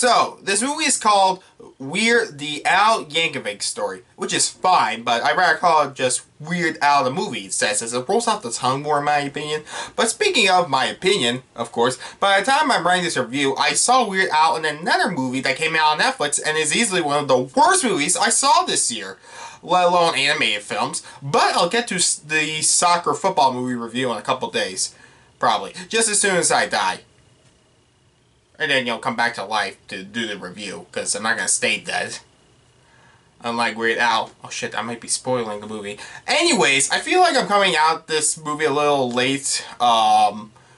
So, this movie is called The Al Yankovic Story, which is fine, but I'd rather call it just Weird Al the Movie, it says, as it rolls off the tongue more in my opinion. But speaking of my opinion, of course, by the time I'm writing this review, I saw Weird Al in another movie that came out on Netflix and is easily one of the worst movies I saw this year, let alone animated films. But I'll get to the soccer football movie review in a couple days, probably, just as soon as I die. And then, come back to life to do the review, because I'm not going to stay dead. Unlike Weird Al. Oh shit, I might be spoiling the movie. Anyways, I feel like I'm coming out this movie a little late,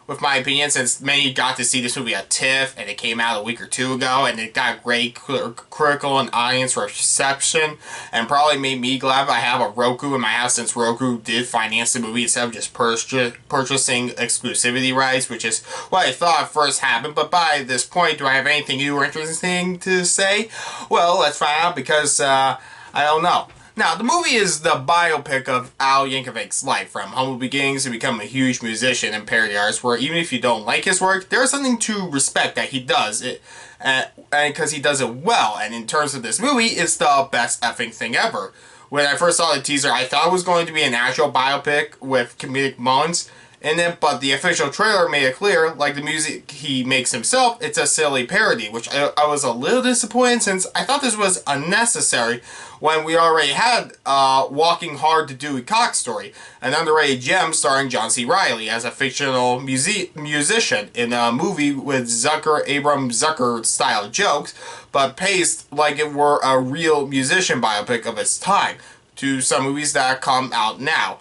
with my opinion, since many got to see this movie at TIFF, and it came out a week or two ago, and it got great critical and audience reception, and probably made me glad I have a Roku in my house, since Roku did finance the movie instead of just purchasing exclusivity rights, which is what I thought first happened. But by this point, do I have anything new or interesting to say? Well, let's find out, because I don't know. Now, the movie is the biopic of Al Yankovic's life, from humble beginnings to become a huge musician and parody artist, where even if you don't like his work, there's something to respect that he does it, and because he does it well. And in terms of this movie, it's the best effing thing ever. When I first saw the teaser, I thought it was going to be an actual biopic with comedic moments in it, but the official trailer made it clear, like the music he makes himself, it's a silly parody, which I was a little disappointed, since I thought this was unnecessary when we already had Walking Hard to Dewey Cox Story, an underrated gem starring John C. Reily as a fictional musician in a movie with Zucker Abram Zucker style jokes, but paced like it were a real musician biopic of its time, to some movies that come out now.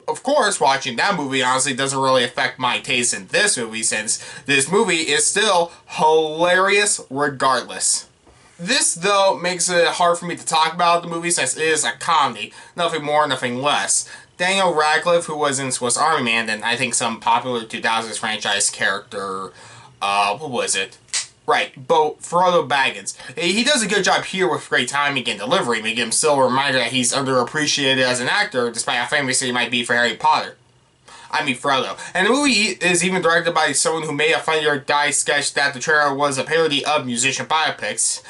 Of course, watching that movie honestly doesn't really affect my taste in this movie, since this movie is still hilarious regardless. This, though, makes it hard for me to talk about the movie, since it is a comedy, nothing more, nothing less. Daniel Radcliffe, who was in Swiss Army Man, and I think some popular 2000s franchise character, what was it? Right, Frodo Baggins. He does a good job here with great timing and delivery, making him still a reminder that he's underappreciated as an actor, despite how famous he might be for Harry Potter. I mean Frodo. And the movie is even directed by someone who made a Funny or Die sketch that the trailer was a parody of musician biopics,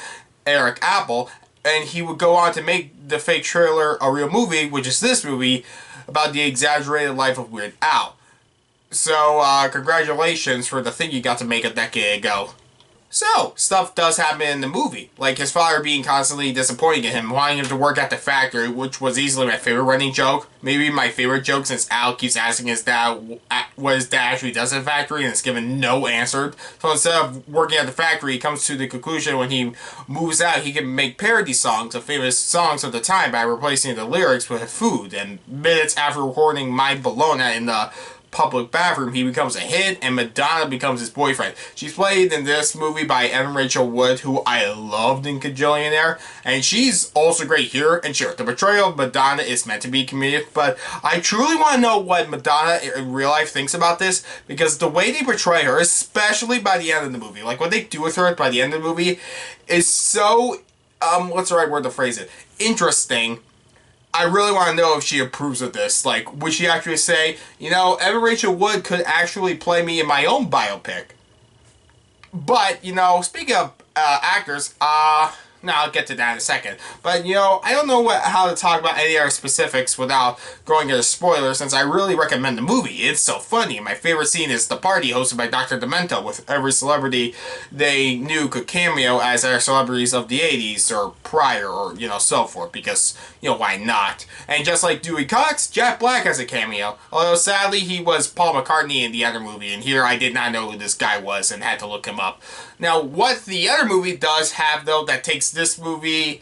Eric Apple, and he would go on to make the fake trailer a real movie, which is this movie, about the exaggerated life of Weird Al. So, congratulations for the thing you got to make a decade ago. So, stuff does happen in the movie, like his father being constantly disappointing in him, wanting him to work at the factory, which was easily my favorite running joke. Maybe my favorite joke, since Al keeps asking his dad what his dad actually does at the factory, and is given no answer. So instead of working at the factory, he comes to the conclusion when he moves out, he can make parody songs of famous songs of the time by replacing the lyrics with food. And minutes after recording My Bologna in the public bathroom, he becomes a hit, and Madonna becomes his boyfriend. She's played in this movie by Evan Rachel Wood, who I loved in Kajillionaire, and she's also great here. And sure, the portrayal of Madonna is meant to be comedic, but I truly want to know what Madonna in real life thinks about this, because the way they portray her, especially by the end of the movie, like what they do with her by the end of the movie, is so, what's the right word to phrase it? Interesting. I really want to know if she approves of this. Like, would she actually say, Evan Rachel Wood could actually play me in my own biopic? But, speaking of actors, I'll get to that in a second. But, I don't know how to talk about any other specifics without going into spoilers, since I really recommend the movie. It's so funny. My favorite scene is the party hosted by Dr. Demento, with every celebrity they knew could cameo as their celebrities of the 80s or prior, or, so forth, because, why not? And just like Dewey Cox, Jack Black has a cameo, although sadly he was Paul McCartney in the other movie, and here I did not know who this guy was and had to look him up. Now, what the other movie does have, though, that takes this movie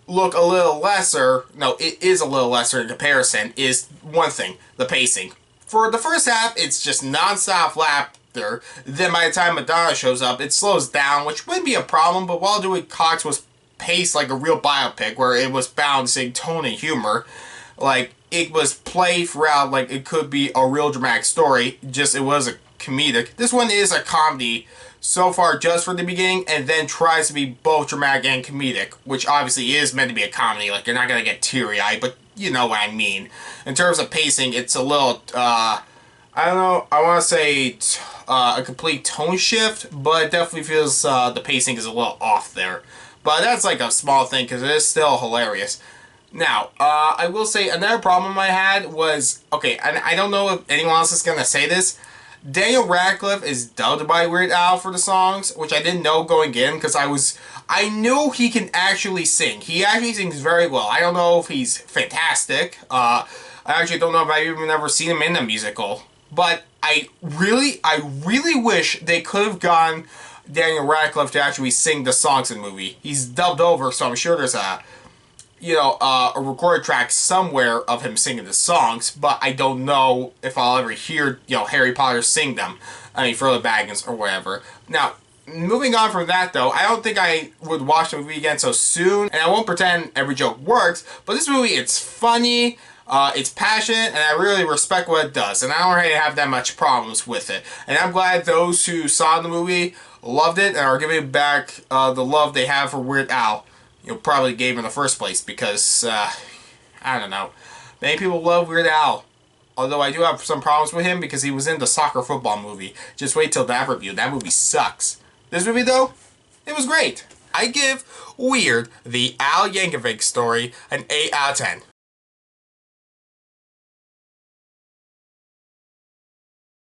look a little lesser, no, it is a little lesser in comparison, is one thing, the pacing. For the first half, it's just non-stop laughter. Then by the time Madonna shows up, it slows down, which wouldn't be a problem, but while Dewey Cox was paced like a real biopic, where it was balancing tone and humor, like, it was played throughout like it could be a real dramatic story, just it was a comedic. This one is a comedy so far just for the beginning, and then tries to be both dramatic and comedic, which obviously is meant to be a comedy. Like, you're not going to get teary-eyed, but you know what I mean. In terms of pacing, it's a little, I don't know, I want to say a complete tone shift, but it definitely feels the pacing is a little off there. But that's like a small thing because it is still hilarious. Now, I will say another problem I had was, okay, and I don't know if anyone else is going to say this, Daniel Radcliffe is dubbed by Weird Al for the songs, which I didn't know going in because I knew he can actually sing. He actually sings very well. I don't know if he's fantastic. I actually don't know if I've even ever seen him in a musical. But I really wish they could have gotten Daniel Radcliffe to actually sing the songs in the movie. He's dubbed over, so I'm sure there's a recorded track somewhere of him singing the songs, but I don't know if I'll ever hear, Harry Potter sing them. I mean, Frodo Baggins or whatever. Now, moving on from that, though, I don't think I would watch the movie again so soon, and I won't pretend every joke works, but this movie, it's funny, it's passionate, and I really respect what it does, and I don't really have that much problems with it. And I'm glad those who saw the movie loved it and are giving back the love they have for Weird Al. Probably gave in the first place because, I don't know. Many people love Weird Al. Although I do have some problems with him because he was in the soccer football movie. Just wait till that review. That movie sucks. This movie, though, it was great. I give Weird, the Al Yankovic Story, an 8 out of 10.